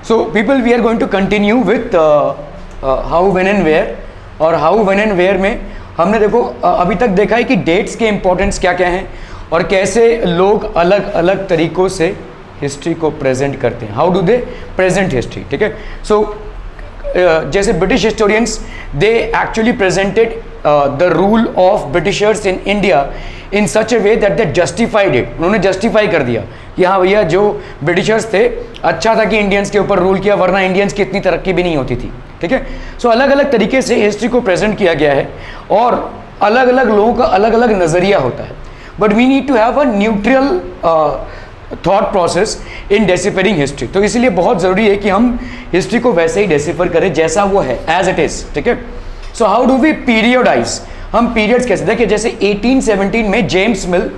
So people, we are going to continue with how, when and where. और how, when and where में हमने देखो अभी तक देखा है कि डेट्स के इंपॉर्टेंस क्या क्या हैं और कैसे लोग अलग अलग तरीक़ों से हिस्ट्री को प्रेजेंट करते हैं, how do they present history, ठीक है। सो जैसे British historians, they actually presented the rule of Britishers in India in such A way that they justified it. उन्होंने जस्टिफाई कर दिया कि हाँ भैया, जो ब्रिटिशर्स थे अच्छा था कि इंडियंस के ऊपर रूल किया, वरना इंडियंस की इतनी तरक्की भी नहीं होती थी, ठीक है। सो अलग अलग तरीके से हिस्ट्री को प्रेजेंट किया गया है और अलग अलग लोगों का अलग अलग नज़रिया होता है, but we need to have a neutral thought process in deciphering history. तो इसलिए बहुत ज़रूरी है कि हम हिस्ट्री को वैसे ही डेसिफर करें जैसा वो है, एज इट इज़, ठीक है। सो हाउ डू वी पीरियडाइज, हम पीरियड्स कैसे देखिए, जैसे 1817 में James mill,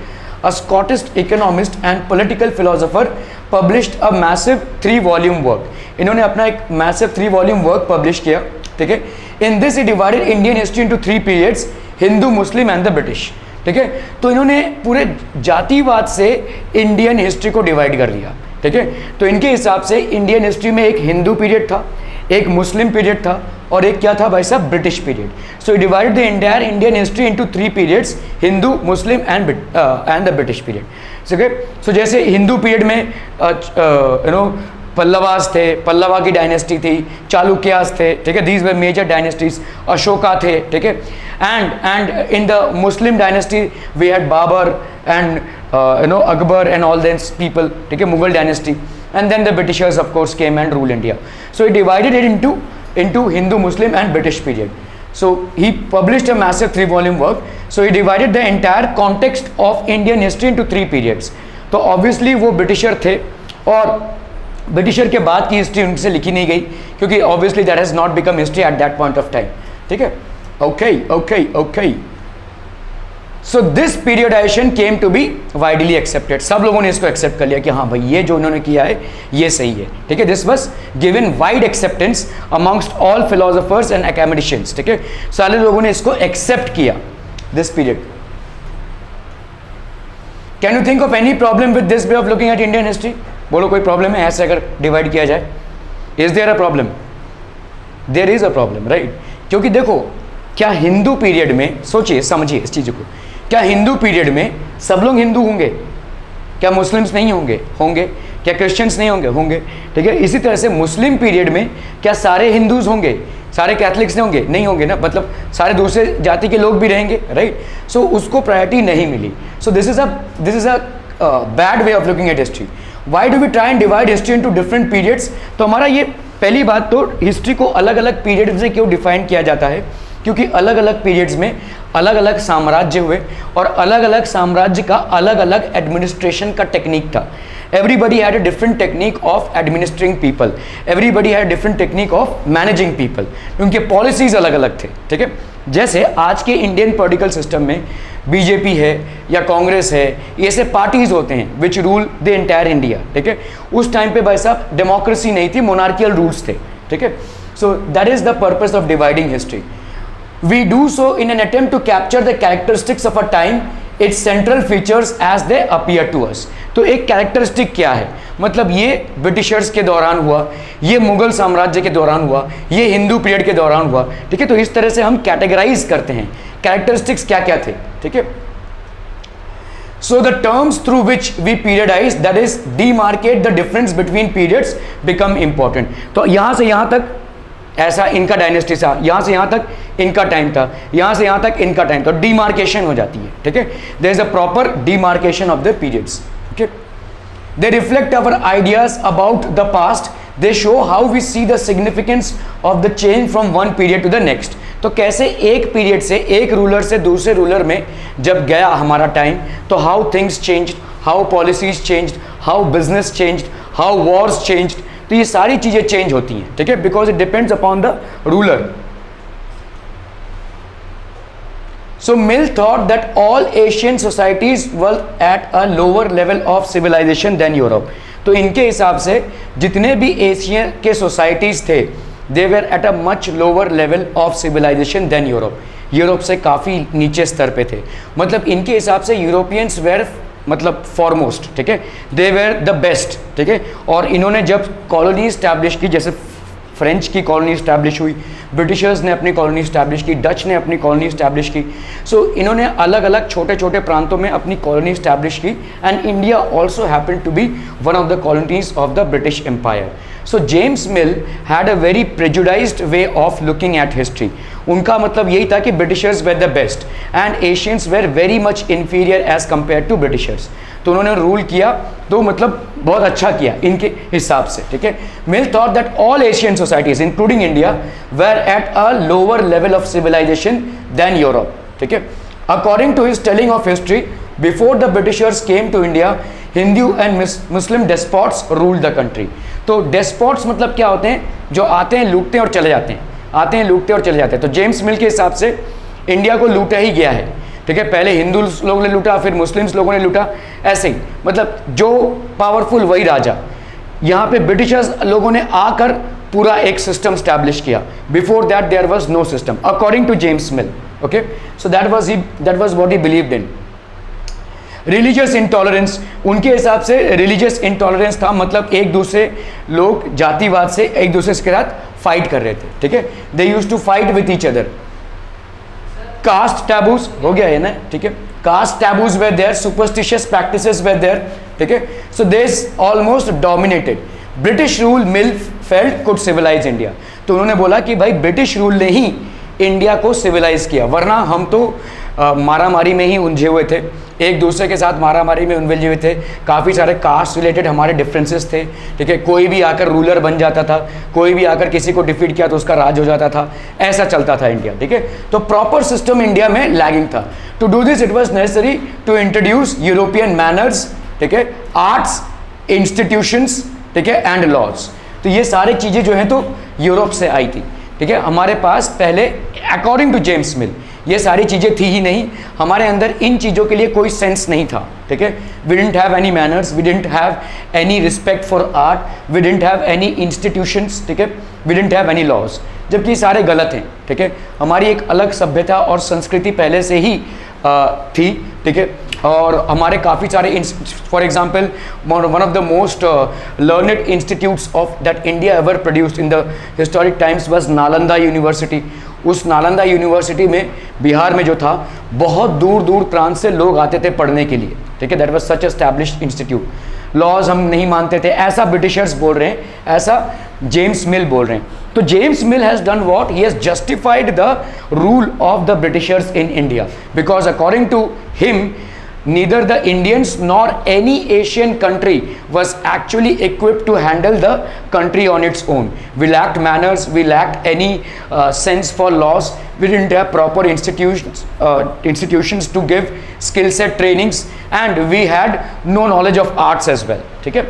a Scottish economist and political philosopher, published a massive 3 volume work. इन्होंने अपना एक मैसिव 3 वॉल्यूम वर्क पब्लिश किया, ठीक है। In this he divided Indian history into 3 periods, Hindu, Muslim and the British, ठीक है। तो इन्होंने पूरे जातिवाद से इंडियन हिस्ट्री को डिवाइड कर दिया, ठीक है। तो इनके हिसाब से इंडियन हिस्ट्री में एक हिंदू पीरियड था, एक मुस्लिम पीरियड था और एक क्या था भाई साहब, British period. So divided the entire Indian history into 3 periods, Hindu, Muslim and the British period, ठीक है। सो जैसे हिंदू पीरियड में पल्लवास थे, पल्लवा की डायनेस्टी थी, चालुक्यास थे, ठीक है, these were major dynasties, Ashoka थे, ठीक है। And in the Muslim dynasty we had Babur and Akbar and all this people, ठीक है, Mughal dynasty, and then the Britishers of course came and rule India. So he divided it into Hindu, Muslim and British period. So he published a massive 3 volume work. So he divided the entire context of Indian history into 3 periods. तो obviously वो britisher थे और britisher के बाद की history उनसे लिखी नहीं गई, क्योंकि obviously that has not become history at that point of time, ठीक है। Okay. So this periodization came to be widely accepted. सब लोगों ने इसको एक्सेप्ट कर लिया कि हाँ भाई, ये जो उन्होंने किया है ये सही है, ठीक है। This was given wide acceptance amongst all philosophers and academicians, ठीक है। सारे लोगों ने इसको एक्सेप्ट किया, this period. Can you think of any problem with this way of looking at Indian history? बोलो कोई प्रॉब्लम है ऐसे अगर डिवाइड किया जाए? Is there a problem? There is a problem, right. क्योंकि देखो, क्या हिंदू पीरियड में, सोचिए समझिए इस चीज़ को, क्या हिंदू पीरियड में सब लोग हिंदू होंगे? क्या मुस्लिम्स नहीं होंगे? होंगे। क्या क्रिश्चियंस नहीं होंगे? होंगे, ठीक है। इसी तरह से मुस्लिम पीरियड में क्या सारे हिंदूज होंगे? सारे कैथलिक्स नहीं होंगे? नहीं होंगे ना, मतलब सारे दूसरे जाति के लोग भी रहेंगे, राइट। सो उसको प्रायोरिटी नहीं मिली। So this is a bad way of looking at history. Why do we try and divide history into different periods? तो हमारा ये पहली बात, तो हिस्ट्री को अलग अलग पीरियड से क्यों डिफाइन किया जाता है? क्योंकि अलग अलग पीरियड्स में अलग अलग साम्राज्य हुए और अलग अलग साम्राज्य का अलग अलग एडमिनिस्ट्रेशन का टेक्निक था। Everybody had a different technique of administering people, everybody had different technique of managing people, उनके पॉलिसीज अलग अलग थे, ठीक है। जैसे आज के इंडियन पॉलिटिकल सिस्टम में बीजेपी है या कांग्रेस है, ये ऐसे पार्टीज होते हैं which rule the entire India, ठीक है। उस टाइम पे भाई साहब डेमोक्रेसी नहीं थी, मोनार्कियल रूल्स थे, ठीक है। सो that is the purpose of dividing history. We do so in an attempt to capture the characteristics of a time, its central features as they appear to us. तो एक characteristic क्या है? मतलब ये Britishers के दौरान हुआ, ये मुगल साम्राज्य के दौरान हुआ, ये हिंदू पीरियड के दौरान हुआ, ठीक है। तो इस तरह से हम कैटेगराइज करते हैं कैरेक्टरिस्टिक्स क्या क्या थे, ठीक है। So the terms through which we periodize, that is demarcate the difference between periods, become important. तो यहाँ से यहाँ तक ऐसा इनका डायनेस्टी था, यहाँ से यहाँ तक इनका टाइम था, यहाँ से यहाँ तक इनका टाइम था, डिमार्केशन हो जाती है, ठीक है। There is a proper demarcation of the periods, okay. They reflect our ideas about the past, they show how we see the significance of the change from one period to the next. तो कैसे एक period से, एक ruler से दूसरे ruler में जब गया हमारा टाइम, तो how things changed, how policies changed, how business changed, how wars changed. तो ये सारी चीजें चेंज होती हैं, ठीक है, because it depends upon the ruler. So Mill thought that all Asian societies were at a lower level of civilisation than Europe. तो इनके हिसाब से जितने भी एशियन के सोसाइटीज थे, they were at a much lower level of civilisation than Europe. Europe से काफ़ी नीचे स्तर पे थे। मतलब इनके हिसाब से यूरोपियंस वेर मतलब फॉरमोस्ट, ठीक है, दे वेर द बेस्ट, ठीक है। और इन्होंने जब कॉलोनी इस्टेब्लिश की, जैसे फ्रेंच की कॉलोनी इस्टेब्लिश हुई, ब्रिटिशर्स ने अपनी कॉलोनी इस्टेब्लिश की, डच ने अपनी कॉलोनी इस्टेब्लिश की, सो इन्होंने अलग अलग छोटे छोटे प्रांतों में अपनी कॉलोनी इस्टेब्लिश की, and India also happen to be one of the colonies of the British Empire. So James Mill had a very prejudiced way of looking at history. उनका मतलब यही था कि Britishers were the best and Asians were very much inferior as compared to Britishers. तो उन्होंने rule किया, तो मतलब बहुत अच्छा किया इनके हिसाब से, ठीक है। Mill thought that all Asian societies including India were at a lower level of civilisation than Europe, ठीक है। According to his telling of history, before the Britishers came to India, Hindu and Muslim despots rule the country. तो despots मतलब क्या होते हैं? जो आते हैं, लूटते हैं और चले जाते हैं, आते हैं, लूटते और चले जाते हैं। तो जेम्स मिल के हिसाब से इंडिया को लूटा ही गया है, ठीक है। पहले हिंदू लोगों ने लूटा, फिर मुस्लिम्स लोगों ने लूटा, ऐसे ही, मतलब जो पावरफुल वही राजा। यहाँ पे ब्रिटिशर्स लोगों ने आकर पूरा एक सिस्टम स्टैब्लिश किया। Before that there was no system according to James Mill, okay. So that was what he believed in. Religious intolerance, उनके हिसाब से रिलीजियस इंटॉलरेंस था, मतलब एक दूसरे लोग जातिवाद से एक दूसरे के साथ फाइट कर रहे थे, ठीक है। They used to fight with each other. Caste taboos हो गया है ना, ठीक है। Caste taboos were there, superstitious practices were there, ठीक है। So this almost dominated. British rule Mill felt could civilize India. तो उन्होंने बोला कि भाई ब्रिटिश रूल ने ही इंडिया को सिविलाइज किया, वरना हम तो मारामारी में ही उलझे हुए थे, एक दूसरे के साथ मारामारी में उलझे हुए थे। काफ़ी सारे कास्ट रिलेटेड हमारे डिफरेंसेस थे, ठीक है। कोई भी आकर रूलर बन जाता था, कोई भी आकर किसी को डिफीट किया तो उसका राज हो जाता था, ऐसा चलता था इंडिया, ठीक है। तो प्रॉपर सिस्टम इंडिया में लैगिंग था। To do this it was necessary to introduce European manners, ठीक है, आर्ट्स, इंस्टीट्यूशंस, ठीक है, एंड लॉज। तो ये सारी चीज़ें जो हैं तो यूरोप से आई थी, ठीक है। हमारे पास पहले अकॉर्डिंग टू जेम्स मिल ये सारी चीज़ें थी ही नहीं, हमारे अंदर इन चीज़ों के लिए कोई सेंस नहीं था, ठीक है। We didn't have any manners, we didn't have any respect for art, we didn't have any institutions, ठीक है, we didn't have any laws, जबकि सारे गलत हैं, ठीक है। हमारी एक अलग सभ्यता और संस्कृति पहले से ही थी, ठीक है। और हमारे काफ़ी सारे, for example one of the most learned institutes of that India ever produced in the historic times was Nalanda university. उस नालंदा यूनिवर्सिटी में बिहार में जो था, बहुत दूर दूर प्रांत से लोग आते थे पढ़ने के लिए, ठीक है। That was such established institute. Laws हम नहीं मानते थे, ऐसा ब्रिटिशर्स बोल रहे हैं, ऐसा जेम्स मिल बोल रहे हैं। तो James Mill has done what, he has justified the rule of the Britishers in India, because according to him neither the Indians nor any Asian country was actually equipped to handle the country on its own. We lacked manners, we lacked any sense for laws, we didn't have proper institutions to give skill set trainings, and we had no knowledge of arts as well, ठीक है।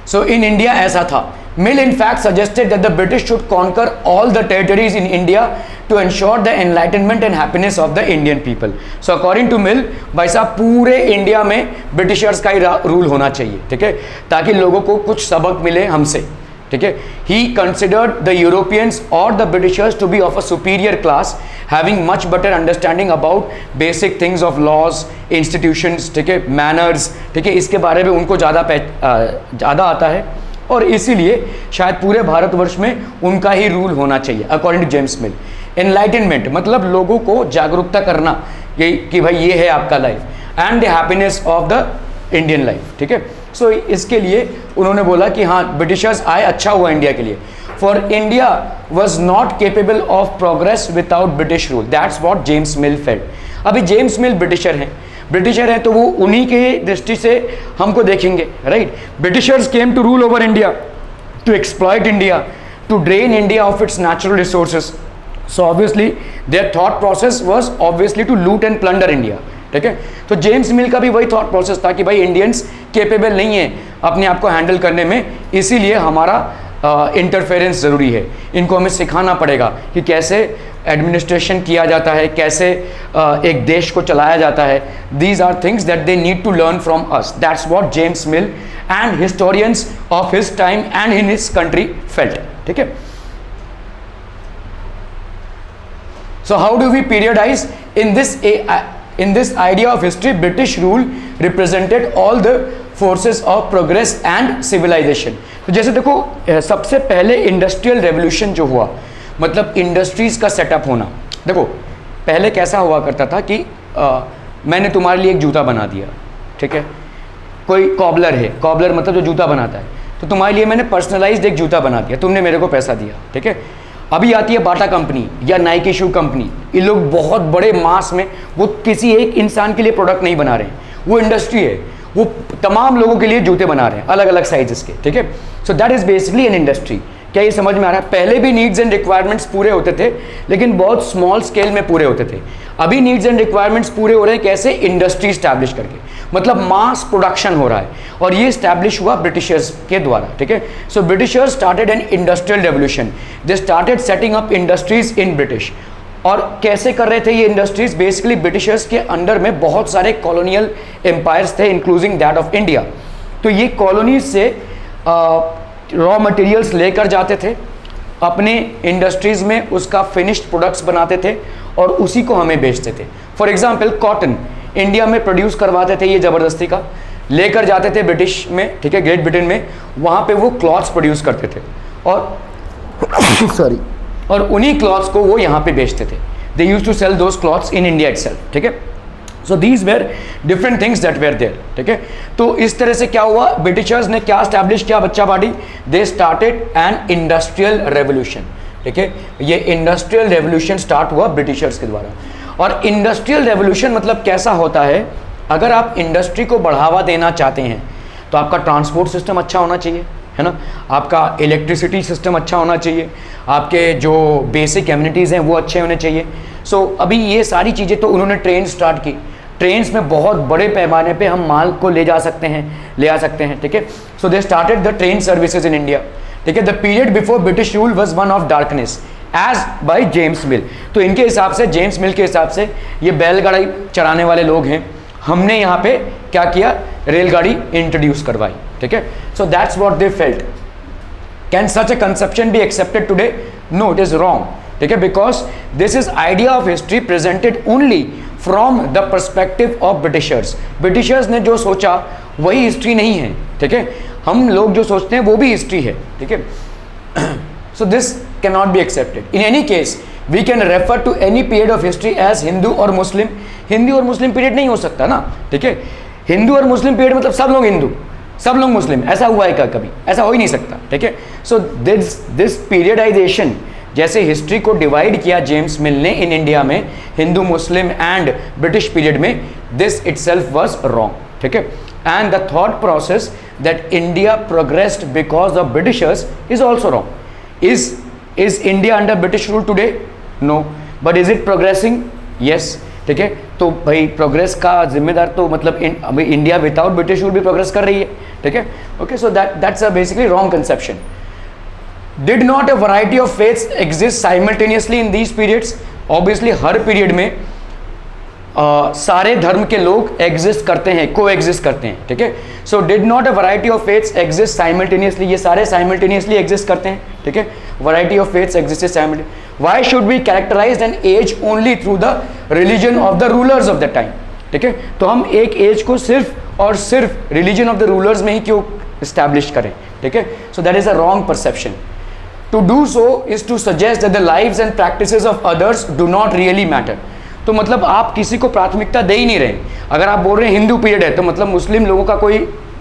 So in India ऐसा था। Mill in fact suggested that the British should conquer all the territories in India to ensure the enlightenment and happiness of the Indian people. So according to Mill, भाई साहब पूरे India में Britishers का ही rule होना चाहिए, ठीक है, ताकि लोगों को कुछ सबक मिले हमसे, ठीक है। He considered the Europeans or the Britishers to be of a superior class, having much better understanding about basic things of laws, institutions, ठीक है, manners, ठीक है, इसके बारे में उनको ज़्यादा आता है, और इसीलिए शायद पूरे भारतवर्ष में उनका ही रूल होना चाहिए according to James Mill. Enlightenment मतलब लोगों को जागरूकता करना, ये कि भाई ये है आपका life, and the happiness of the Indian life, ठीक है। सो इसके लिए उन्होंने बोला कि हाँ ब्रिटिशर्स आए, अच्छा हुआ इंडिया के लिए। For India was not capable of progress without British rule, that's what James Mill felt. अभी जेम्स मिल ब्रिटिशर हैं तो वो उन्हीं के दृष्टि से हमको देखेंगे, राइट। Britishers came to rule over India, to exploit India, to drain India of its natural resources. So obviously their thought process was obviously to loot and plunder India, ठीक है। तो जेम्स मिल का भी वही थॉट प्रोसेस था कि भाई Indians capable नहीं है अपने आप को हैंडल करने में, इसीलिए हमारा इंटरफेरेंस ज़रूरी है। इनको हमें सिखाना पड़ेगा कि कैसे एडमिनिस्ट्रेशन किया जाता है, कैसे एक देश को चलाया जाता है। These are things that they need to learn from us. That's what James Mill and historians of his time and in his country felt, ठीक है। So how do we periodise in this In this idea of history, British rule represented all the forces of progress and civilization. तो जैसे देखो सबसे पहले industrial revolution जो हुआ, मतलब इंडस्ट्रीज का सेटअप होना. देखो पहले कैसा हुआ करता था कि मैंने तुम्हारे लिए एक जूता बना दिया, ठीक है, कोई कॉबलर है, कॉबलर मतलब जो जूता बनाता है, तो तुम्हारे लिए मैंने पर्सनलाइज्ड एक जूता बना दिया, तुमने मेरे को पैसा दिया, ठीक है. अभी आती है बाटा कंपनी या नाइकी शू कंपनी, ये लोग बहुत बड़े मास में, वो किसी एक इंसान के लिए प्रोडक्ट नहीं बना रहे हैं, वो इंडस्ट्री है, वो तमाम लोगों के लिए जूते बना रहे हैं अलग अलग साइजेस के, ठीक है. सो that is basically an industry. क्या ये समझ में आ रहा है? पहले भी नीड्स एंड रिक्वायरमेंट्स पूरे होते थे, लेकिन बहुत स्मॉल स्केल में पूरे होते थे. अभी नीड्स एंड रिक्वायरमेंट्स पूरे हो रहे हैं कैसे? इंडस्ट्री स्टैब्लिश करके, मतलब मास प्रोडक्शन हो रहा है, और ये स्टैब्लिश हुआ ब्रिटिशर्स के द्वारा, ठीक है. So Britishers started an industrial revolution. They started setting up industries in British. और कैसे कर रहे थे ये इंडस्ट्रीज? बेसिकली ब्रिटिशर्स के अंडर में बहुत सारे कॉलोनियल एम्पायर्स थे, इंक्लूडिंग दैट ऑफ इंडिया. तो ये कॉलोनीज से रॉ मटेरियल्स लेकर जाते थे अपने इंडस्ट्रीज में, उसका फिनिश्ड प्रोडक्ट्स बनाते थे और उसी को हमें बेचते थे. फॉर एग्जांपल कॉटन इंडिया में प्रोड्यूस करवाते थे, ये ज़बरदस्ती का लेकर जाते थे ब्रिटिश में, ठीक है, ग्रेट ब्रिटेन में, वहाँ पे वो क्लॉथ्स प्रोड्यूस करते थे और सॉरी और उन्हीं क्लॉथ्स को वो यहाँ पे बेचते थे. They use to sell those clothes in India itself, ठीक है. So these were different things that were there, ठीक है. तो इस तरह से क्या हुआ, ब्रिटिशर्स ने क्या स्टैब्लिश किया बच्चा party? They started an industrial revolution, ठीक है. ये इंडस्ट्रियल रेवोल्यूशन स्टार्ट हुआ ब्रिटिशर्स के द्वारा. और इंडस्ट्रियल रेवोल्यूशन मतलब कैसा होता है? अगर आप इंडस्ट्री को बढ़ावा देना चाहते हैं तो आपका ट्रांसपोर्ट सिस्टम अच्छा होना चाहिए, है ना, आपका इलेक्ट्रिसिटी सिस्टम अच्छा होना चाहिए, आपके जो बेसिक एमिनिटीज़ हैं वो अच्छे होने चाहिए. सो अभी ये सारी चीज़ें, तो उन्होंने ट्रेन स्टार्ट की. ट्रेन्स में बहुत बड़े पैमाने पे हम माल को ले आ सकते हैं, ठीक है. So they started the train services in India, ठीक है. The period before British rule was one of darkness as by James Mill. तो इनके हिसाब से, जेम्स मिल के हिसाब से, ये बैलगाड़ी चलाने वाले लोग हैं, हमने यहाँ पे क्या किया? रेलगाड़ी इंट्रोड्यूस करवाई, ठीक है. So that's what they felt. Can such a conception be accepted today? No, it is wrong, ठीक है, because this is idea of history presented only from the perspective of Britishers. Britishers ने जो सोचा वही history नहीं है, ठीक है. हम लोग जो सोचते हैं वो भी हिस्ट्री है, ठीक है. So this can not be accepted. In any case we can refer to any period of history as Hindu और मुस्लिम. हिंदू और मुस्लिम पीरियड नहीं हो सकता ना, ठीक है. हिंदू और मुस्लिम पीरियड मतलब सब लोग हिंदू सब लोग मुस्लिम, ऐसा हुआ है क्या कभी? ऐसा हो ही नहीं सकता, ठीक है. सो दिस पीरियडाइजेशन, जैसे हिस्ट्री को डिवाइड किया जेम्स मिल ने इन इंडिया में Hindu, Muslim and British period में, दिस इटसेल्फ वाज रॉन्ग, ठीक है. And the thought process that India progressed because of Britishers is also wrong. Is India under British rule today? No. But is it progressing? Yes, ठीक है. तो भाई progress का जिम्मेदार तो मतलब अभी इंडिया विदाउट ब्रिटिश रूल भी प्रोग्रेस कर रही है, ठीक है. Okay, so that's a basically wrong conception. Did not a variety of faiths exist simultaneously in these periods? Obviously her period में सारे धर्म के लोग एग्जिस्ट करते हैं, को एग्जिस्ट करते हैं, ठीक है. So did not a variety of faiths exist simultaneously? ये सारे साइमल्टेनियसली एग्जिस्ट करते हैं, ठीक है. Variety of faiths exist simultaneously. Why should we characterize an age only through the religion of the rulers of the time, ठीक है. तो हम एक एज को सिर्फ और सिर्फ रिलीजन ऑफ द रूलर्स में ही क्यों इस्टेब्लिश करें, ठीक है. सो that is a wrong perception. To do so is to suggest that the lives and practices of others do not really matter. तो मतलब आप किसी को प्राथमिकता दे ही नहीं रहे. अगर आप बोल रहे हैं हिंदू पीरियड है तो मतलब मुस्लिम लोगों का कोई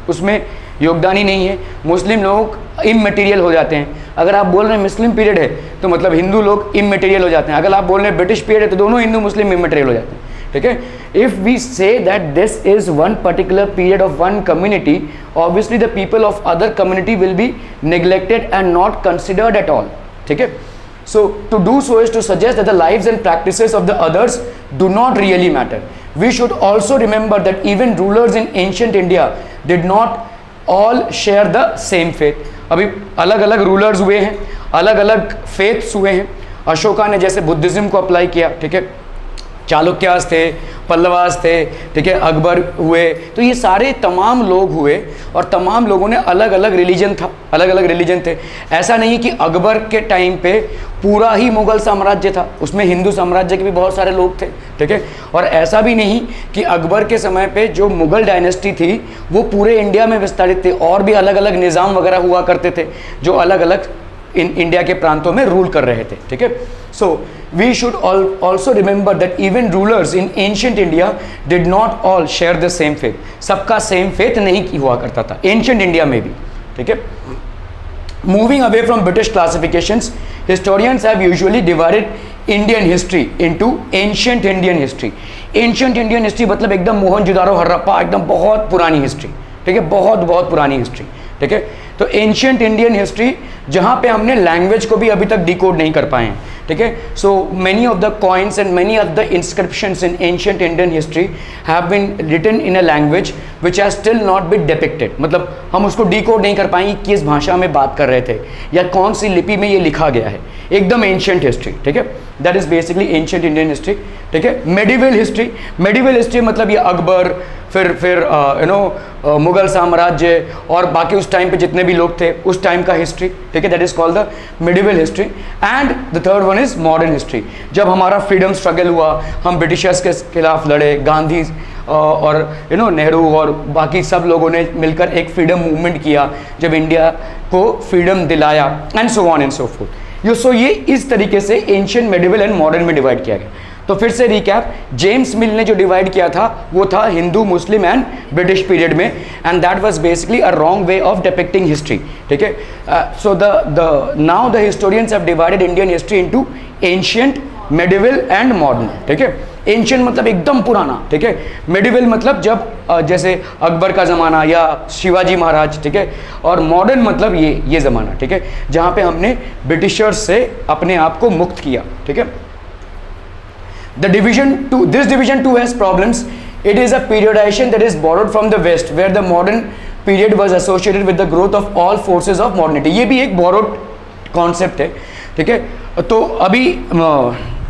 उसमें योगदान ही नहीं है, मुस्लिम लोग इमटेरियल हो जाते हैं. अगर आप बोल रहे हैं मुस्लिम पीरियड है तो मतलब हिंदू लोग इमटेरियल हो जाते हैं. अगर आप बोल रहे हैं ब्रिटिश पीरियड है तो दोनों हिंदू मुस्लिम इमटेरियल हो जाते हैं, ठीक है. If we say that this is one particular period of one community, obviously the people of other community will be neglected and not considered at all, ठीक है. So to do so is to suggest that the lives and practices of the others do not really matter. We should also remember that even rulers in ancient India did not all share the same faith. अभी अलग अलग rulers हुए हैं, अलग अलग faiths हुए हैं. अशोका ने जैसे बुद्धिज्म को अप्लाई किया, ठीक है, चालुक्यास थे, पल्लवास थे, ठीक है, अकबर हुए, तो ये सारे तमाम लोग हुए और तमाम लोगों ने अलग अलग रिलीजन था, अलग अलग रिलीजन थे। ऐसा नहीं कि अकबर के टाइम पे पूरा ही मुगल साम्राज्य था, उसमें हिंदू साम्राज्य के भी बहुत सारे लोग थे, ठीक है। और ऐसा भी नहीं कि अकबर के समय पे जो मुगल डायनेस्टी थी वो पूरे इंडिया में विस्तारित थी, और भी अलग अलग निज़ाम वगैरह हुआ करते थे जो अलग अलग इंडिया के प्रांतों में रूल कर रहे थे, ठीक है। So we should also remember that even rulers in ancient India did not all share the same faith, सबका सेम फेथ नहीं हुआ करता था एंशियंट इंडिया में भी, ठीक है। Moving away from British classifications, historians have usually divided Indian history into ancient Indian history. Ancient Indian history मतलब एकदम मोहनजोदारो, हड़प्पा, एकदम बहुत पुरानी हिस्ट्री, ठीक है, बहुत बहुत पुरानी हिस्ट्री, ठीक है। तो एंशियंट इंडियन हिस्ट्री जहाँ पे हमने लैंग्वेज को भी अभी तक डिकोड नहीं कर पाए हैं, ठीक है। So many of the coins and many of the inscriptions in ancient Indian history have been written in a language which has still not been depicted, मतलब हम उसको डिकोड नहीं कर पाएंगे किस भाषा में बात कर रहे थे या कौन सी लिपि में ये लिखा गया है, एकदम एंशियंट हिस्ट्री, ठीक है। That is basically ancient Indian history, ठीक है। मेडिवल हिस्ट्री, मेडिवल हिस्ट्री मतलब ये अकबर, फिर मुगल साम्राज्य और बाकी उस टाइम पे जितने भी लोग थे उस टाइम का हिस्ट्री, ठीक है, that is called the medieval history. And the third one is modern history, जब हमारा फ्रीडम स्ट्रगल हुआ, हम ब्रिटिशर्स के खिलाफ लड़े, गांधी और नेहरू और बाकी सब लोगों ने मिलकर एक फ्रीडम मूवमेंट किया, जब इंडिया को फ्रीडम दिलाया, and so on and so forth. So ये इस तरीके से एंशियंट, मेडिवल एंड मॉडर्न में डिवाइड किया गया। तो फिर से रिकैप, जेम्स मिल ने जो डिवाइड किया था वो था Hindu, Muslim and British period में, and that was basically a wrong way of depicting history, ठीक है। So the now the historians have divided Indian history into ancient, medieval and modern, ठीक है। एंशियंट मतलब एकदम पुराना, ठीक है। मेडिवल मतलब जब जैसे अकबर का ज़माना या शिवाजी महाराज, ठीक है। और मॉडर्न मतलब ये ज़माना, ठीक है, जहाँ पे हमने ब्रिटिशर्स से अपने आप को मुक्त किया, ठीक है। The division two, this division too has problems. It is a periodization that is borrowed from the West, where the modern period was associated with the growth of all forces of modernity. ये भी एक borrowed concept है, ठीक है। तो अभी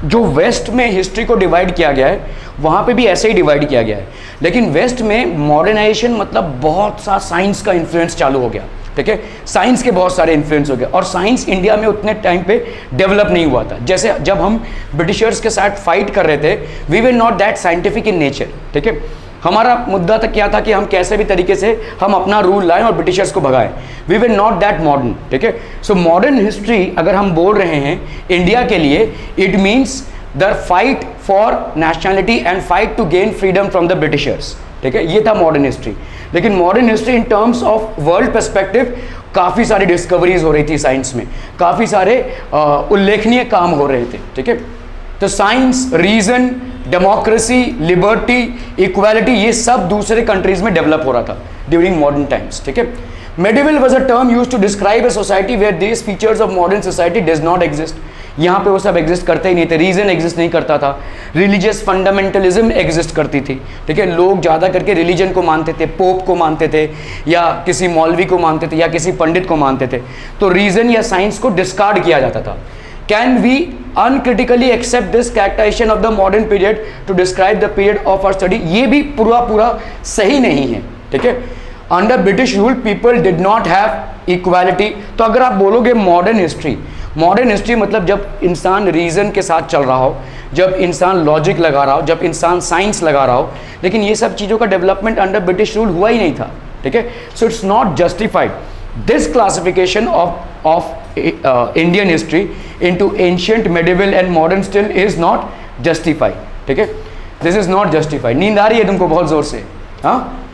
जो waste में हिस्ट्री को डिवाइड किया गया है वहाँ पे भी ऐसे ही डिवाइड किया गया है, लेकिन वेस्ट में मॉडर्नाइजेशन मतलब बहुत सा साइंस का इन्फ्लुएंस चालू हो गया, ठीक है। साइंस के बहुत सारे इन्फ्लुएंस हो गए और साइंस इंडिया में उतने टाइम पे डेवलप नहीं हुआ था। जैसे जब हम ब्रिटिशर्स के साथ फाइट कर रहे थे, we were not that scientific in nature, ठीक है। हमारा मुद्दा तक क्या था कि हम कैसे भी तरीके से हम अपना रूल लाएं और ब्रिटिशर्स को भगाएं। We were not that modern, ठीक है। सो मॉडर्न हिस्ट्री अगर हम बोल रहे हैं इंडिया के लिए, it means the fight for nationality and fight to gain freedom from the Britishers, ठीक है। ये था मॉडर्न हिस्ट्री। लेकिन modern history in terms of world perspective काफ़ी सारी डिस्कवरीज हो रही थी साइंस में, काफ़ी सारे उल्लेखनीय काम हो रहे थे, ठीक है। तो science, reason, democracy, liberty, equality, ये सब दूसरे कंट्रीज में डेवलप हो रहा था ड्यूरिंग मॉडर्न टाइम्स, ठीक है। Medieval was a term use to describe a society where this features of modern society does not exist. यहाँ पे वो सब एग्जिस्ट करते ही नहीं थे, रीजन एग्जिस्ट नहीं करता था, रिलीजियस फंडामेंटलिज्म एग्जिस्ट करती थी, ठीक है। लोग ज़्यादा करके रिलीजन को मानते थे, पोप को मानते थे या किसी मौलवी को मानते थे या किसी पंडित को मानते थे, तो रीजन या साइंस को डिस्कार्ड किया जाता था। Can we uncritically accept this characterisation of the modern period to describe the period of our study? ये भी पूरा सही नहीं है, ठीक है। Under British rule people did not have equality. तो अगर आप बोलोगे मॉडर्न हिस्ट्री मतलब जब इंसान रीजन के साथ चल रहा हो, जब इंसान लॉजिक लगा रहा हो, जब इंसान साइंस लगा रहा हो, लेकिन ये सब चीज़ों का डेवलपमेंट अंडर ब्रिटिश रूल हुआ ही नहीं था, ठीक है। So it's not justified. This classification of Indian history into ancient, medieval and modern still is not justified, ठीक है। This is not justified. नींद आ रही है तुमको बहुत जोर से? हाँ,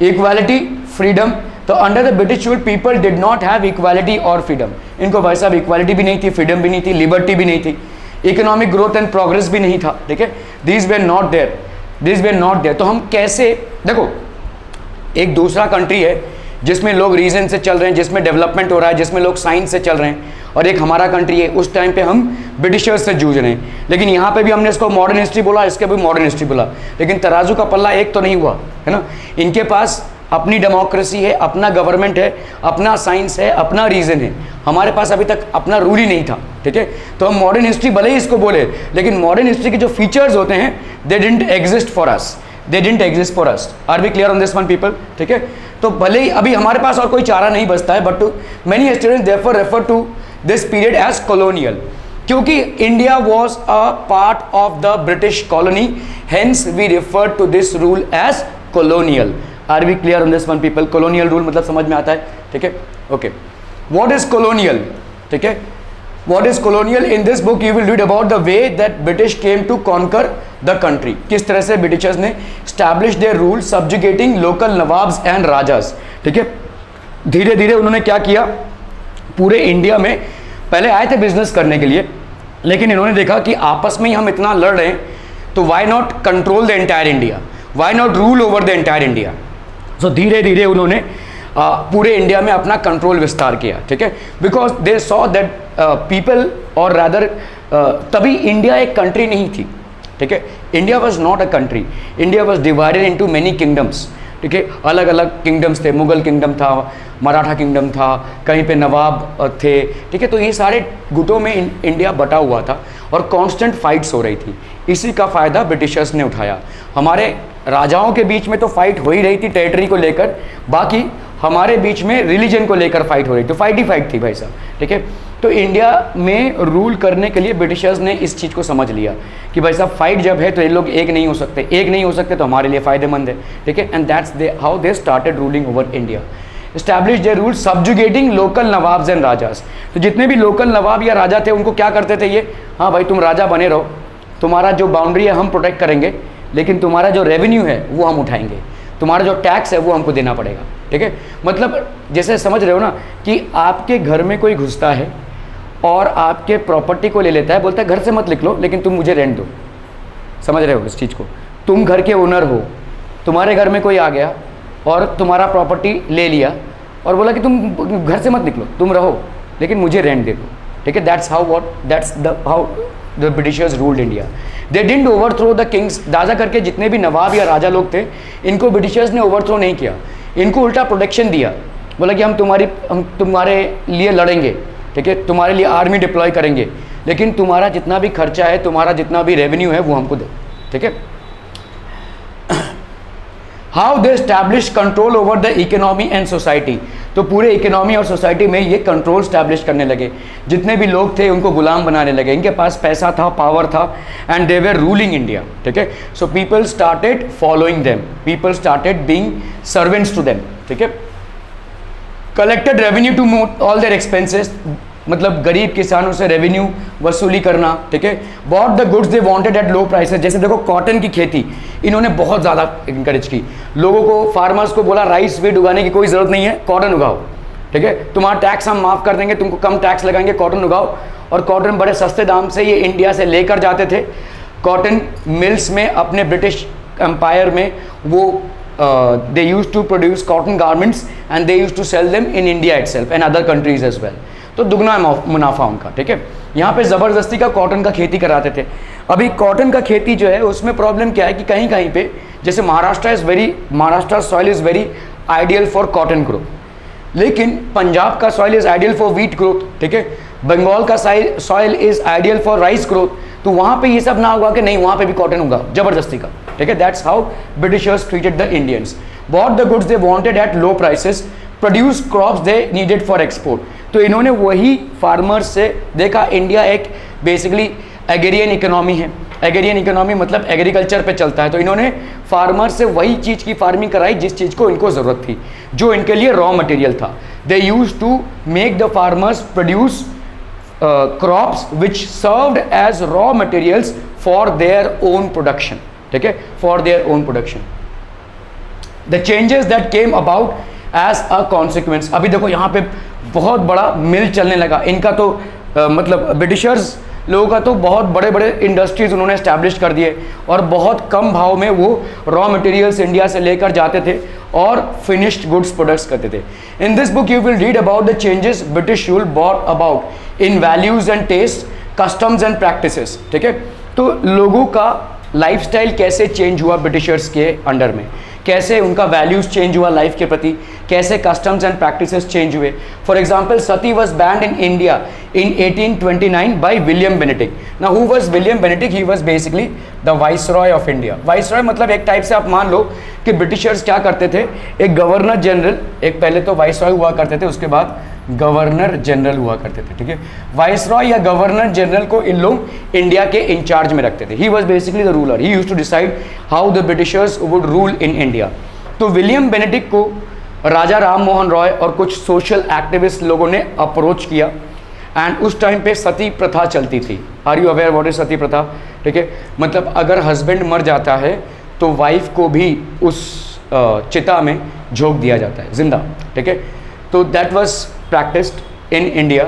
इक्वालिटी, फ्रीडम। तो under the British rule people did not have equality और फ्रीडम। इनको भाई साहब इक्वालिटी भी नहीं थी, फ्रीडम भी नहीं थी, लिबर्टी भी नहीं थी, इकोनॉमिक ग्रोथ एंड प्रोग्रेस भी नहीं था, ठीक है। This were not there. तो हम कैसे, देखो एक दूसरा कंट्री है जिसमें लोग रीजन से चल रहे हैं, जिसमें डेवलपमेंट हो रहा है, जिसमें लोग साइंस से चल रहे हैं, और एक हमारा कंट्री है उस टाइम पे हम ब्रिटिशर्स से जूझ रहे हैं। लेकिन यहाँ पे भी हमने इसको मॉडर्न हिस्ट्री बोला, इसके भी मॉडर्न हिस्ट्री बोला, लेकिन तराजू का पल्ला एक तो नहीं हुआ, है ना। इनके पास अपनी डेमोक्रेसी है, अपना गवर्नमेंट है, अपना साइंस है, अपना रीजन है। हमारे पास अभी तक अपना रूल ही नहीं था, ठीक है। तो हम मॉडर्न हिस्ट्री भले ही इसको बोले, लेकिन मॉडर्न हिस्ट्री के जो फीचर्स होते हैं they didn't exist for us, they didn't exist for us. Are we clear on this one people, ठीक है। तो भले ही अभी हमारे पास और कोई चारा नहीं बचता है, but too many historians therefore refer to this period as colonial, क्योंकि India was a part of the British colony, hence we refer to this rule as colonial. Are we clear on this one people? Colonial rule मतलब समझ में आता है, ठीक है, okay. What is colonial, ठीक है, what is colonial? In this book you will read about the way that British came to conquer the country. किस तरह से ब्रिटिशर्स ने establish their rule subjugating local nawabs and rajas, ठीक है। धीरे धीरे उन्होंने क्या किया, पूरे इंडिया में पहले आए थे बिजनेस करने के लिए, लेकिन इन्होंने देखा कि आपस में ही हम इतना लड़ रहे हैं, तो why not control the entire India, why not rule over the entire India. So धीरे धीरे उन्होंने पूरे इंडिया में अपना कंट्रोल विस्तार किया, ठीक है, because they saw that people और रादर तभी इंडिया एक कंट्री नहीं थी, ठीक है। India was not a country, India was divided into many kingdoms, ठीक है। अलग अलग किंगडम्स थे, मुगल किंगडम था, मराठा किंगडम था, कहीं पे नवाब थे, ठीक है। तो ये सारे गुटों में इंडिया बटा हुआ था और कांस्टेंट फाइट्स हो रही थी। इसी का फ़ायदा ब्रिटिशर्स ने उठाया। हमारे राजाओं के बीच में तो फाइट हो ही रही थी टेरिटरी को लेकर, बाकी हमारे बीच में रिलीजन को लेकर फाइट हो रही थी, फाइट ही फाइट थी भाई साहब, ठीक है। तो इंडिया में रूल करने के लिए ब्रिटिशर्स ने इस चीज़ को समझ लिया कि भाई साहब फाइट जब है तो ये लोग एक नहीं हो सकते, एक नहीं हो सकते तो हमारे लिए फ़ायदेमंद है, ठीक है। And that's how they started ruling over India, establish their rule subjugating local nawabs and rajas. तो जितने भी लोकल नवाब या राजा थे उनको क्या करते थे ये, हाँ भाई तुम राजा बने रहो, तुम्हारा जो बाउंड्री है हम प्रोटेक्ट करेंगे, लेकिन तुम्हारा जो रेवेन्यू है वो हम उठाएंगे, तुम्हारा जो टैक्स है वो हमको देना पड़ेगा, ठीक है। मतलब जैसे समझ रहे हो ना कि आपके घर में कोई घुसता है और आपके प्रॉपर्टी को ले लेता है, बोलता है घर से मत निकलो लेकिन तुम मुझे रेंट दो। समझ रहे हो इस चीज़ को? तुम घर के ओनर हो, तुम्हारे घर में कोई आ गया और तुम्हारा प्रॉपर्टी ले लिया और बोला कि तुम घर से मत निकलो, तुम रहो लेकिन मुझे रेंट दे दो, ठीक है। That's how the Britishers ruled India. They didn't overthrow the Kings. दादा करके जितने भी नवाब या राजा लोग थे, इनको ब्रिटिशर्स ने ओवरथ्रो नहीं किया, इनको उल्टा प्रोटेक्शन दिया। बोला कि हम तुम्हारे लिए लड़ेंगे, ठीक है, तुम्हारे लिए आर्मी डिप्लॉय करेंगे, लेकिन तुम्हारा जितना भी खर्चा है, तुम्हारा जितना भी रेवेन्यू है वो हमको दो, ठीक है। How they establish control over the economy and society. तो पूरे इकोनॉमी और सोसाइटी में ये कंट्रोल स्टैब्लिश करने लगे। जितने भी लोग थे उनको गुलाम बनाने लगे, इनके पास पैसा था, पावर था, and they were ruling India, ठीक है। So people started following them, people started being servants to them, ठीक है। Collected revenue to meet all their expenses, मतलब गरीब किसानों से रेवेन्यू वसूली करना, ठीक है। Bought the goods they wanted at low prices. जैसे देखो कॉटन की खेती इन्होंने बहुत ज़्यादा इंकरेज की, लोगों को, फार्मर्स को बोला राइस वीट उगाने की कोई ज़रूरत नहीं है, कॉटन उगाओ, ठीक है। तुम्हारा टैक्स हम माफ़ कर देंगे, तुमको कम टैक्स लगाएंगे, कॉटन उगाओ। और कॉटन बड़े सस्ते दाम से ये इंडिया से लेकर जाते थे कॉटन मिल्स में, अपने ब्रिटिश एम्पायर में। वो they used to produce cotton garments and they used to sell them in India itself and other countries as well. तो दुगना मुनाफा उनका, ठीक है। यहाँ पे ज़बरदस्ती का कॉटन का खेती कराते थे। अभी कॉटन का खेती जो है उसमें प्रॉब्लम क्या है कि कहीं कहीं पे, जैसे Maharashtra soil is very ideal for cotton growth, लेकिन पंजाब का soil is ideal for wheat growth, ठीक है। बंगाल का soil is ideal for rice growth. तो वहाँ पे ये सब ना होगा कि नहीं वहाँ पे भी कॉटन होगा ज़बरदस्ती का, ठीक है। That's how Britishers treated the Indians. Bot the goods they wanted at low prices, produce crops they needed for export. तो इन्होंने वही फार्मर्स से देखा, इंडिया एक बेसिकली एग्रियन इकोनॉमी है, एग्रियन इकोनॉमी मतलब एग्रीकल्चर पे चलता है। तो इन्होंने फार्मर से वही चीज़ की फार्मिंग कराई जिस चीज़ को इनको ज़रूरत थी, जो इनके लिए रॉ मटेरियल था। They use to make the farmers produce crops which served as raw materials for their own production, ठीक है, for their own production. The changes that came about as a consequence. अभी देखो यहाँ पे बहुत बड़ा मिल चलने लगा इनका, तो मतलब ब्रिटिशर्स लोगों का तो बहुत बड़े बड़े इंडस्ट्रीज उन्होंने एस्टैब्लिश कर दिए और बहुत कम भाव में वो रॉ मटेरियल्स इंडिया से लेकर जाते थे और फिनिश्ड गुड्स प्रोडक्ट्स करते थे। In this book you will read about the changes British rule brought about in values and taste, customs and practices, ठीक है। तो लोगों का लाइफस्टाइल कैसे चेंज हुआ ब्रिटिशर्स के अंडर में, कैसे उनका वैल्यूज चेंज हुआ लाइफ के प्रति, कैसे कस्टम्स एंड प्रैक्टिसेस चेंज हुए. For example Sati was band in India in 1829 by William Benedict. Now who was William Benedict? He was basically the viceroy of India. Viceroy मतलब एक type से आप मान लो कि ब्रिटिशर्स क्या करते थे, एक गवर्नर जनरल, एक पहले तो वाइसरॉय हुआ करते थे, उसके बाद गवर्नर जनरल हुआ करते थे. ठीक है, वाइसरॉय या गवर्नर जनरल को इन लोग इंडिया के इंचार्ज में रखते थे. He was basically the ruler. He used to decide how the Britishers would rule in India. तो विलियम बेनेडिक्ट को राजा राम मोहन रॉय और कुछ सोशल एक्टिविस्ट लोगों ने अप्रोच किया एंड उस टाइम पे सती प्रथा चलती थी. Are you aware what is sati pratha? ठीक है, मतलब अगर हस्बैंड मर जाता है तो वाइफ को भी उस चिता में झोंक दिया जाता है जिंदा. ठीक है, तो that was practised in India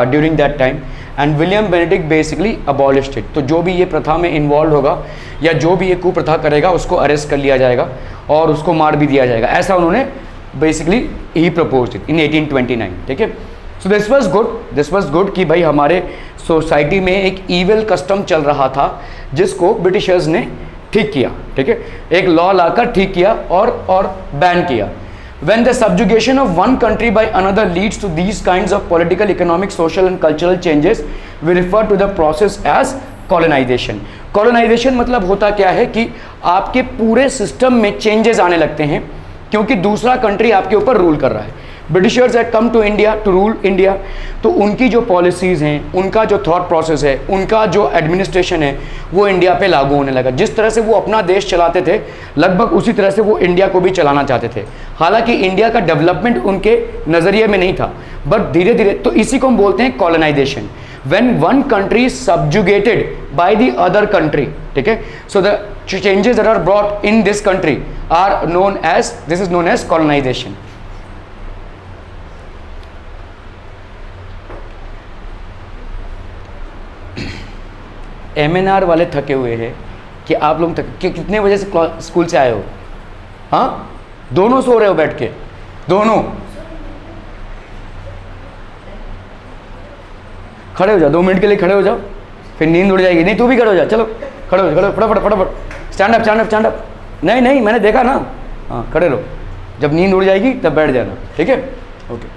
during that time and William Benedict basically abolished it. तो जो भी ये प्रथा में इन्वॉल्व होगा या जो भी ये कुप्रथा करेगा उसको अरेस्ट कर लिया जाएगा और उसको मार भी दिया जाएगा, ऐसा उन्होंने basically he proposed it in 1829. ठीक है, सो दिस वाज गुड कि भाई हमारे सोसाइटी में एक ईविल कस्टम चल रहा था जिसको ब्रिटिशर्स ने ठीक किया. ठीक है, एक लॉ लाकर ठीक किया और बैन किया. When the subjugation of one country by another leads to these kinds of political, economic, social and cultural changes, we refer to the process as colonization. Colonization मतलब होता क्या है कि आपके पूरे सिस्टम में चेंजेस आने लगते हैं क्योंकि दूसरा कंट्री आपके ऊपर रूल कर रहा है. Britishers had come to India to rule India. तो उनकी जो पॉलिसीज़ हैं, उनका जो थॉट प्रोसेस है, उनका जो एडमिनिस्ट्रेशन है, वो इंडिया पे लागू होने लगा. जिस तरह से वो अपना देश चलाते थे लगभग उसी तरह से वो इंडिया को भी चलाना चाहते थे. हालांकि इंडिया का डेवलपमेंट उनके नज़रिए में नहीं था, बट धीरे धीरे. तो इसी को हम बोलते हैं colonisation. when one country is subjugated by the other country. ठीक है, so the changes that are brought in this country are known as, this is known as colonization. MNR वाले थके हुए हैं कि आप लोग कितने बजे से स्कूल से आए हो? हाँ, दोनों सो रहे हो बैठ के, दोनों. खड़े हो जाओ, 2 मिनट के लिए खड़े हो जाओ, फिर नींद उड़ जाएगी. नहीं, तू भी खड़े हो जा, चलो खड़े हो जाओ, फटाफट फटाफट. Stand up stand up stand up. नहीं मैंने देखा ना. हाँ, खड़े रहो, जब नींद उड़ जाएगी तब बैठ जाना. ठीक है, okay.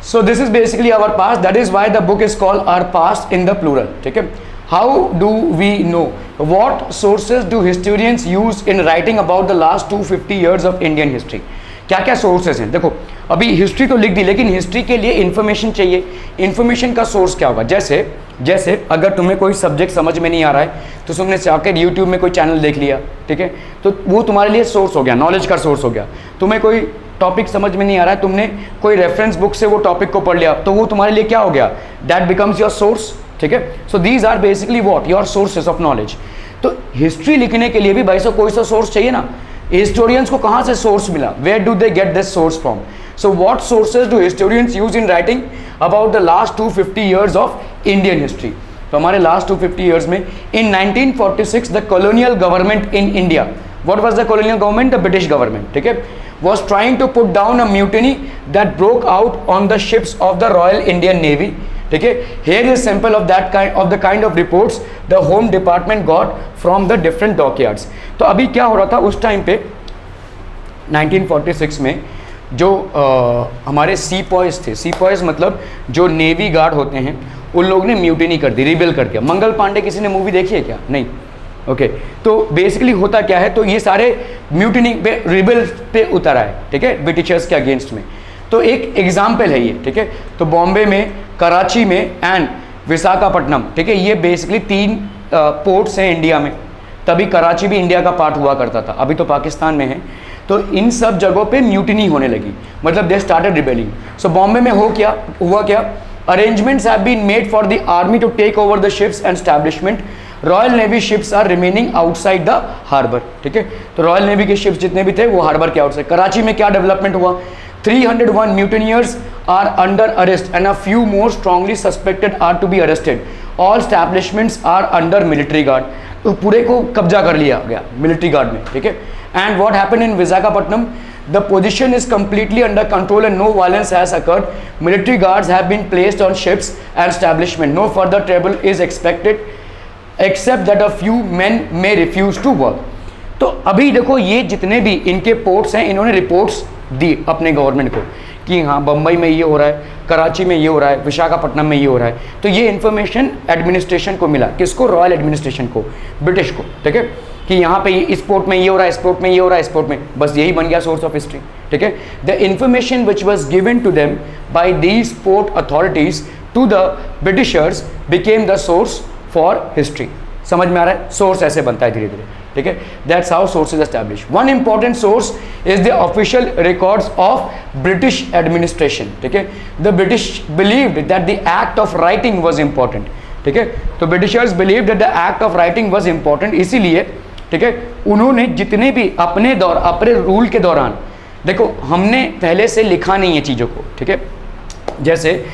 So this is basically our past. That is why the book is called our past in the plural. ठीक है, how do we know? What sources do historians use in writing about the last 250 years of Indian history? क्या क्या sources हैं? देखो, अभी history तो लिख दी, लेकिन हिस्ट्री के लिए इन्फॉर्मेशन चाहिए. इन्फॉर्मेशन का सोर्स क्या होगा? जैसे अगर तुम्हें कोई सब्जेक्ट समझ में नहीं आ रहा है तो तुमने जाकर यूट्यूब में कोई चैनल देख लिया. ठीक है, तो वो तुम्हारे लिए सोर्स हो गया, नॉलेज का सोर्स हो गया. तुम्हें कोई टॉपिक समझ में नहीं आ रहा है, तुमने कोई रेफरेंस बुक से वो टॉपिक को पढ़ लिया, तो वो तुम्हारे लिए क्या हो गया? That becomes your source. ठीक है, so these are basically what your sources of knowledge. तो हिस्ट्री लिखने के लिए भी भाई साहब कोई सा सोर्स चाहिए ना. हिस्टोरियंस को कहाँ से सोर्स मिला? Where do they get this source from? So what sources do historians use in writing about the last 250 years of Indian history? तो हमारे लास्ट 250 ईयर्स में in 1946 the colonial government in India, what was the colonial government? The British government. ठीक है, was trying to put down a mutiny that broke out on the ships of the Royal Indian Navy. ठीक है, here is sample of the kind of reports the Home Department got from the different dockyards. तो अभी क्या हो रहा था उस time पे 1946 में जो हमारे सी पॉइज थे, सी पॉइज मतलब जो नेवी गार्ड होते हैं, उन लोगों ने म्यूटिनी कर दी, रिबेल कर दिया. मंगल पांडे किसी ने मूवी देखी है क्या? नहीं. ओके, तो बेसिकली होता क्या है, तो ये सारे म्यूटिनी पे, रिबेल पे उतर आए. ठीक है, ब्रिटिशर्स के अगेंस्ट में. तो एक एग्जाम्पल है ये. ठीक है, तो बॉम्बे में, कराची में एंड विशाखापट्टनम. ठीक है, ये बेसिकली 3 पोर्ट्स हैं इंडिया में. तभी कराची भी इंडिया का पार्ट हुआ करता था, अभी तो पाकिस्तान में है. तो इन सब जगहों पे म्यूटिनी होने लगी, मतलब दे स्टार्टेड रिबेलिंग. सो बॉम्बे में हुआ क्या? Arrangements have been made for the army to take over the ships and establishment. Royal navy ships are remaining outside the harbour. ठीक है, तो रॉयल नेवी के शिप्स जितने भी थे वो हार्बर के आउटसाइड. कराची में क्या डेवलपमेंट हुआ? 301 mutineers are under arrest and a few more strongly suspected are to be arrested. All establishments are under military guard. तो पूरे को कब्जा कर लिया गया मिलिट्री गार्ड में. ठीक है, and what happened in Visakhapatnam? The position is completely under control and no violence has occurred. Military guards have been placed on ships and establishment. No further trouble is expected except that a few men may refuse to work. तो अभी देखो ये जितने भी इनके ports हैं, इन्होंने reports दी अपने गवर्नमेंट को कि हाँ बम्बई में ये हो रहा है, कराची में ये हो रहा है, विशाखापट्टनम में ये हो रहा है। तो ये इन्फॉर्मेशन एडमिनिस्ट्रेशन को मिला, किसको? रॉयल एडमिनिस्ट्रेशन को, ब्रिटिश को, ठीक है, कि यहाँ पे इस पोर्ट में ये हो रहा है, इस पोर्ट में ये हो रहा है, इस पोर्ट में, बस यही बन गया सोर्स ऑफ हिस्ट्री, ठीक है। The information which was given to them by these port authorities to the Britishers became the source for history. समझ में आ रहा है? सोर्स ऐसे बनता है धीरे धीरे, ठीक है। That's how source is establish. One important source is the official records of British administration, ठीक है। The British believed that the act of writing was important, ठीक है। तो Britishers believed that the act of writing was important, इसीलिए, ठीक है, उन्होंने जितने भी अपने रूल के दौरान, देखो हमने पहले से लिखा नहीं है चीज़ों को, ठीक है। जैसे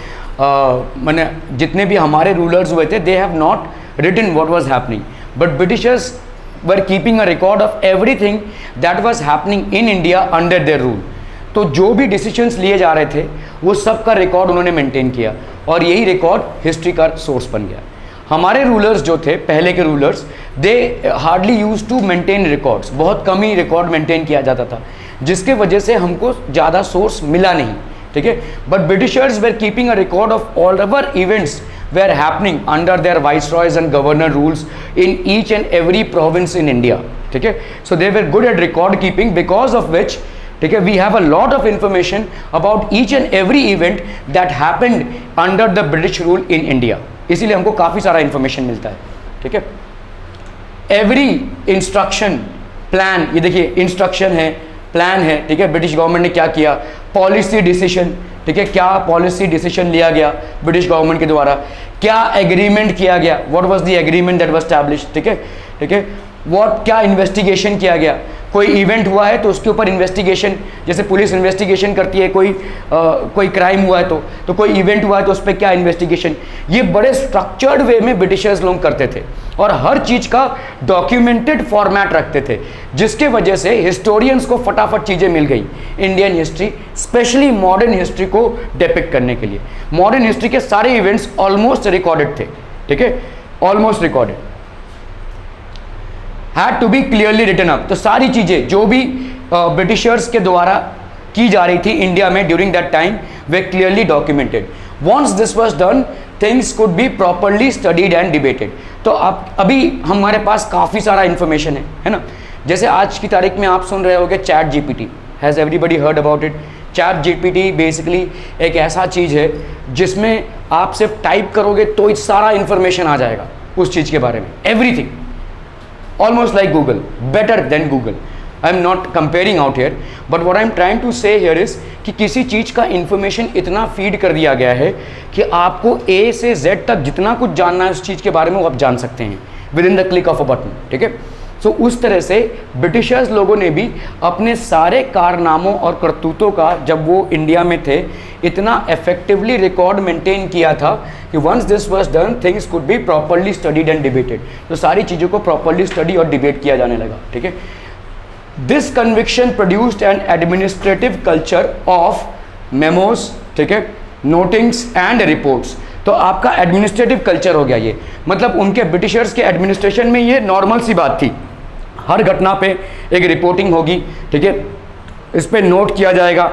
मैंने जितने भी हमारे रूलर्स हुए थे, they have not written what was happening, but Britishers were keeping a record of everything that was happening in India under their rule. तो जो भी डिसीजंस लिए जा रहे थे वो सब का रिकॉर्ड उन्होंने मेंटेन किया और यही रिकॉर्ड हिस्ट्री का सोर्स बन गया। हमारे रूलर्स जो थे, पहले के rulers, they hardly use to maintain records, बहुत कम ही रिकॉर्ड मेंटेन किया जाता था, जिसके वजह से हमको ज़्यादा सोर्स मिला नहीं, ठीक है। But Britishers were keeping a record of all ever events were happening under their viceroys and governor rules in each and every province in India, ठीक है। So they were good at record keeping, because of which, ठीक है, we have a lot of information about each and every event that happened under the British rule in India, इसीलिए हमको काफ़ी सारा information मिलता है, ठीक है। एवरी इंस्ट्रक्शन प्लान, ये देखिए इंस्ट्रक्शन है, प्लान है, ठीक है, ब्रिटिश गवर्नमेंट ने क्या किया, पॉलिसी डिसीजन, ठीक है, क्या पॉलिसी डिसीजन लिया गया ब्रिटिश गवर्नमेंट के द्वारा, क्या एग्रीमेंट किया गया, what was the agreement that was established, ठीक है, ठीक है, व्हाट, क्या इन्वेस्टिगेशन किया गया, कोई इवेंट हुआ है तो उसके ऊपर इन्वेस्टिगेशन, जैसे पुलिस इन्वेस्टिगेशन करती है, कोई क्राइम हुआ है तो कोई इवेंट हुआ है तो उस पर क्या इन्वेस्टिगेशन, ये बड़े स्ट्रक्चर्ड वे में ब्रिटिशर्स लोग करते थे और हर चीज़ का डॉक्यूमेंटेड फॉर्मेट रखते थे, जिसके वजह से हिस्टोरियंस को फटाफट चीज़ें मिल गई Indian history, specially modern history को डिपिक्ट करने के लिए। मॉडर्न हिस्ट्री के सारे इवेंट्स ऑलमोस्ट रिकॉर्डेड थे, ठीक है, almost recorded, had to be clearly written up. तो सारी चीज़ें जो भी ब्रिटिशर्स के द्वारा की जा रही थी इंडिया में during that time, were clearly documented. Once this was done, things could be properly studied and debated. तो अब अभी हमारे पास काफ़ी सारा इन्फॉर्मेशन है ना। जैसे आज की तारीख में आप सुन रहे होगे chat GPT, has everybody heard about it? Chat GPT basically एक ऐसा चीज़ है जिसमें आप सिर्फ टाइप करोगे तो सारा इन्फॉर्मेशन आ जाएगा उस चीज़ के बारे में, everything, almost like Google, better than Google. I am not comparing out here, but what I am trying to say here is कि किसी चीज़ का इंफॉर्मेशन इतना फीड कर दिया गया है कि आपको A से Z तक जितना कुछ जानना है उस चीज़ के बारे में वो आप जान सकते हैं with in the click of a button, ठीक है। सो उस तरह से ब्रिटिशर्स लोगों ने भी अपने सारे कारनामों और करतूतों का, जब वो इंडिया में थे, इतना इफेक्टिवली रिकॉर्ड मेंटेन किया था कि once this was done, things could be properly studied and debated. तो सारी चीज़ों को प्रॉपरली स्टडी और डिबेट किया जाने लगा, ठीक है। This conviction produced N administrative culture of memos, ठीक है, नोटिंग्स एंड रिपोर्ट्स। तो आपका एडमिनिस्ट्रेटिव कल्चर हो गया ये, मतलब उनके ब्रिटिशर्स के एडमिनिस्ट्रेशन में ये नॉर्मल सी बात थी, हर घटना पे एक रिपोर्टिंग होगी, ठीक है, इस पे नोट किया जाएगा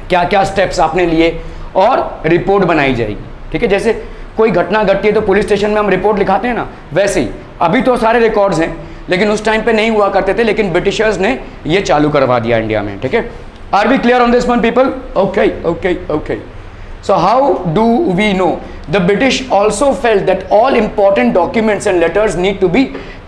क्या क्या स्टेप्स आपने लिए और रिपोर्ट बनाई जाएगी, ठीक है। जैसे कोई घटना घटती है तो पुलिस स्टेशन में हम रिपोर्ट लिखाते हैं ना, वैसे ही अभी तो सारे रिकॉर्ड्स हैं, लेकिन उस टाइम पे नहीं हुआ करते थे, लेकिन ब्रिटिशर्स ने ये चालू करवा दिया इंडिया में, ठीक है। Are we clear on this one people? Okay okay okay. So how do we know? The British also felt that all important documents and letters need to be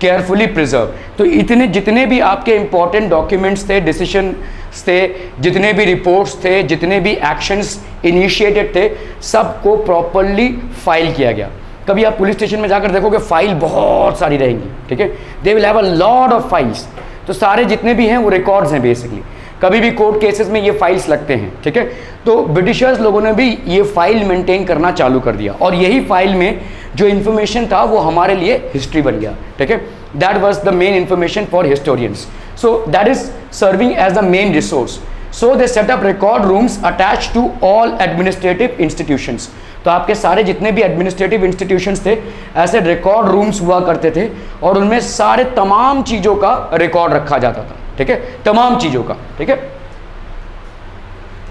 carefully preserved. तो इतने जितने भी आपके important documents थे, decisions थे, जितने भी reports थे, जितने भी actions initiated थे, सबको properly फाइल किया गया। कभी आप पुलिस स्टेशन में जाकर देखोगे फाइल बहुत सारी रहेंगी, ठीक है, they will have a lot of files। तो सारे जितने भी हैं वो रिकॉर्ड्स हैं बेसिकली, कभी भी कोर्ट केसेस में ये फाइल्स लगते हैं, ठीक है। तो ब्रिटिशर्स लोगों ने भी ये फाइल मेंटेन करना चालू कर दिया और यही फाइल में जो इन्फॉर्मेशन था वो हमारे लिए हिस्ट्री बन गया, ठीक है। That was the main information for historians, so that is serving as the main resource. So they set up record rooms attach to all administrative institutions. तो आपके सारे जितने भी एडमिनिस्ट्रेटिव इंस्टीट्यूशंस थे ऐसे रिकॉर्ड रूम्स हुआ करते थे और उनमें सारे तमाम चीज़ों का रिकॉर्ड रखा जाता था, ठीक है, तमाम चीज़ों का, ठीक है।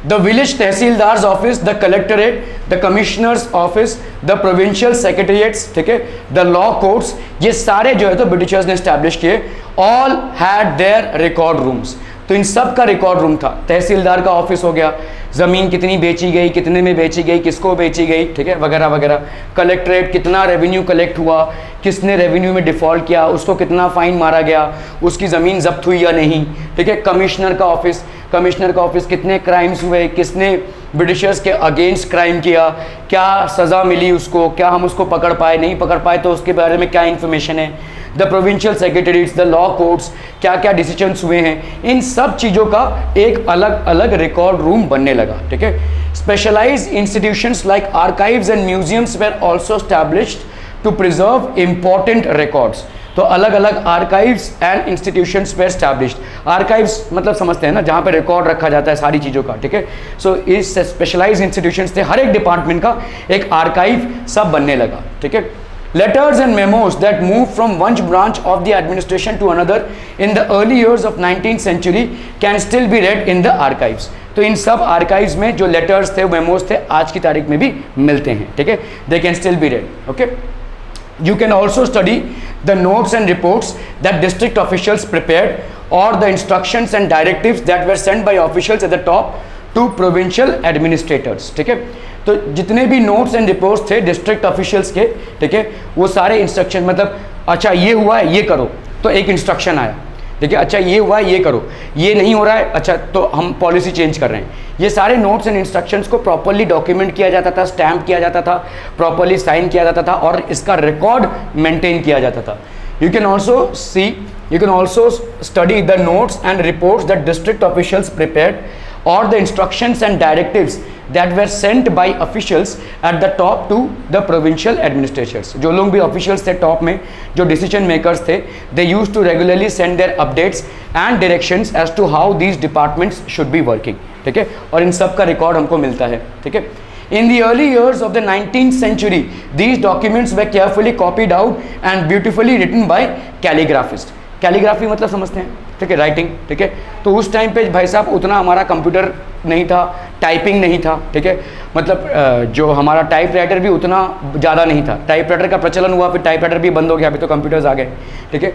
The village tahsildar's office, the collectorate, the commissioner's office, the provincial secretariats, ठीक है, द लॉ कोर्ट्स, ये सारे जो है तो ब्रिटिशर्स ने एस्टैब्लिश किए। All had there record rooms, तो इन सब का रिकॉर्ड रूम था। तहसीलदार का ऑफिस हो गया, ज़मीन कितनी बेची गई, कितने में बेची गई, किसको बेची गई, ठीक है, वगैरह वगैरह। कलेक्ट्रेट, कितना रेवेन्यू कलेक्ट हुआ, किसने रेवेन्यू में डिफ़ॉल्ट किया, उसको कितना फ़ाइन मारा गया, उसकी ज़मीन जब्त हुई या नहीं, ठीक है। कमिश्नर का ऑफिस, कमिश्नर का ऑफिस, कितने क्राइम्स हुए, किसने ब्रिटिशर्स के अगेंस्ट क्राइम किया, क्या सज़ा मिली उसको, क्या हम उसको पकड़ पाए, नहीं पकड़ पाए तो उसके बारे में क्या इन्फॉर्मेशन है। The provincial secretaries, the law courts, क्या क्या डिसीजंस हुए हैं, इन सब चीज़ों का एक अलग अलग रिकॉर्ड रूम बनने लगा, ठीक है। Specialised institutions like archives and museums were also established to preserve important records, तो अलग अलग archives and institutions were established. Archives मतलब समझते हैं ना, जहाँ पे रिकॉर्ड रखा जाता है सारी चीज़ों का, ठीक है। सो इस स्पेशलाइज्ड इंस्टीट्यूशंस थे, हर एक डिपार्टमेंट का एक आर्काइव सब बनने लगा, ठीक है। Letters and memos that moved from one branch of the administration to another in the early years of 19th century can still be read in the archives. तो इन सब आर्काइव्स में जो लेटर्स थे, मेमोज थे, आज की तारीख में भी मिलते हैं, ठीक है। They can still be read, okay. You can also study the notes and reports that district officials prepared or the instructions and directives that were sent by officials at the top to provincial administrators, ठीक है। तो जितने भी notes and reports थे district officials के, ठीक है, वो सारे इंस्ट्रक्शन, मतलब अच्छा ये हुआ है ये करो, तो एक इंस्ट्रक्शन आया, देखिए अच्छा ये हुआ है ये करो, ये नहीं हो रहा है, अच्छा तो हम पॉलिसी चेंज कर रहे हैं। ये सारे नोट्स एंड इंस्ट्रक्शंस को प्रॉपरली डॉक्यूमेंट किया जाता था, स्टैम्प किया जाता था, प्रॉपरली साइन किया जाता था और इसका रिकॉर्ड मेंटेन किया जाता था। You can also study the notes and reports that district officials prepared or the instructions and directives that were sent by officials at the top to the provincial administrators. जो लोग भी officials थे top में, जो decision makers थे, they used to regularly send their updates and directions as to how these departments should be working, ठीक है, और इन सब का रिकॉर्ड हमको मिलता है, ठीक है। In the early years of the 19th century, these documents were carefully copied out and beautifully written by calligraphists. Calligraphy मतलब समझते हैं, ठीक है, राइटिंग, ठीक है। तो उस टाइम पे भाई साहब उतना हमारा कंप्यूटर नहीं था, टाइपिंग नहीं था, ठीक है, मतलब जो हमारा टाइप राइटर भी उतना ज़्यादा नहीं था। टाइप राइटर का प्रचलन हुआ, फिर टाइप राइटर भी बंद हो गया, अभी तो कंप्यूटर्स आ गए, ठीक है।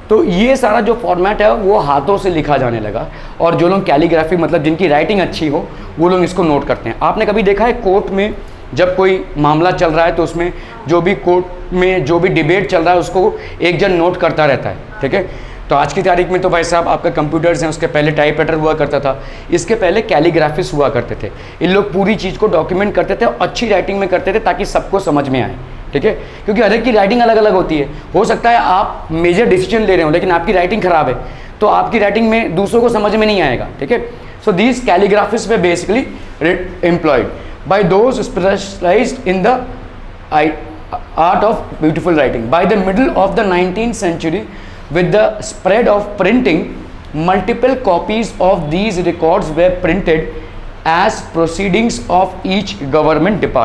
तो ये सारा जो फॉर्मेट है वो हाथों से लिखा जाने लगा और जो लोग कैलीग्राफी मतलब जिनकी राइटिंग अच्छी हो वो लोग इसको नोट करते हैं। आपने कभी देखा है कोर्ट में जब कोई मामला चल रहा है तो उसमें जो भी कोर्ट में जो भी डिबेट चल रहा है उसको एक जन नोट करता रहता है, ठीक है। तो आज की तारीख में तो भाई साहब आपका कंप्यूटर्स हैं, उसके पहले टाइप राइटर हुआ करता था, इसके पहले कैलीग्राफिस्ट हुआ करते थे। इन लोग पूरी चीज़ को डॉक्यूमेंट करते थे और अच्छी राइटिंग में करते थे ताकि सबको समझ में आए, ठीक है, क्योंकि हर एक की राइटिंग अलग अलग होती है। हो सकता है आप मेजर डिसीजन ले रहे हो लेकिन आपकी राइटिंग खराब है तो आपकी राइटिंग में दूसरों को समझ में नहीं आएगा, ठीक है। So these calligraphists they basically employed by those specialised in the art of beautiful writing. By the middle of the 19th century, with the spread of printing, multiple copies of these records were printed as proceedings of each government department.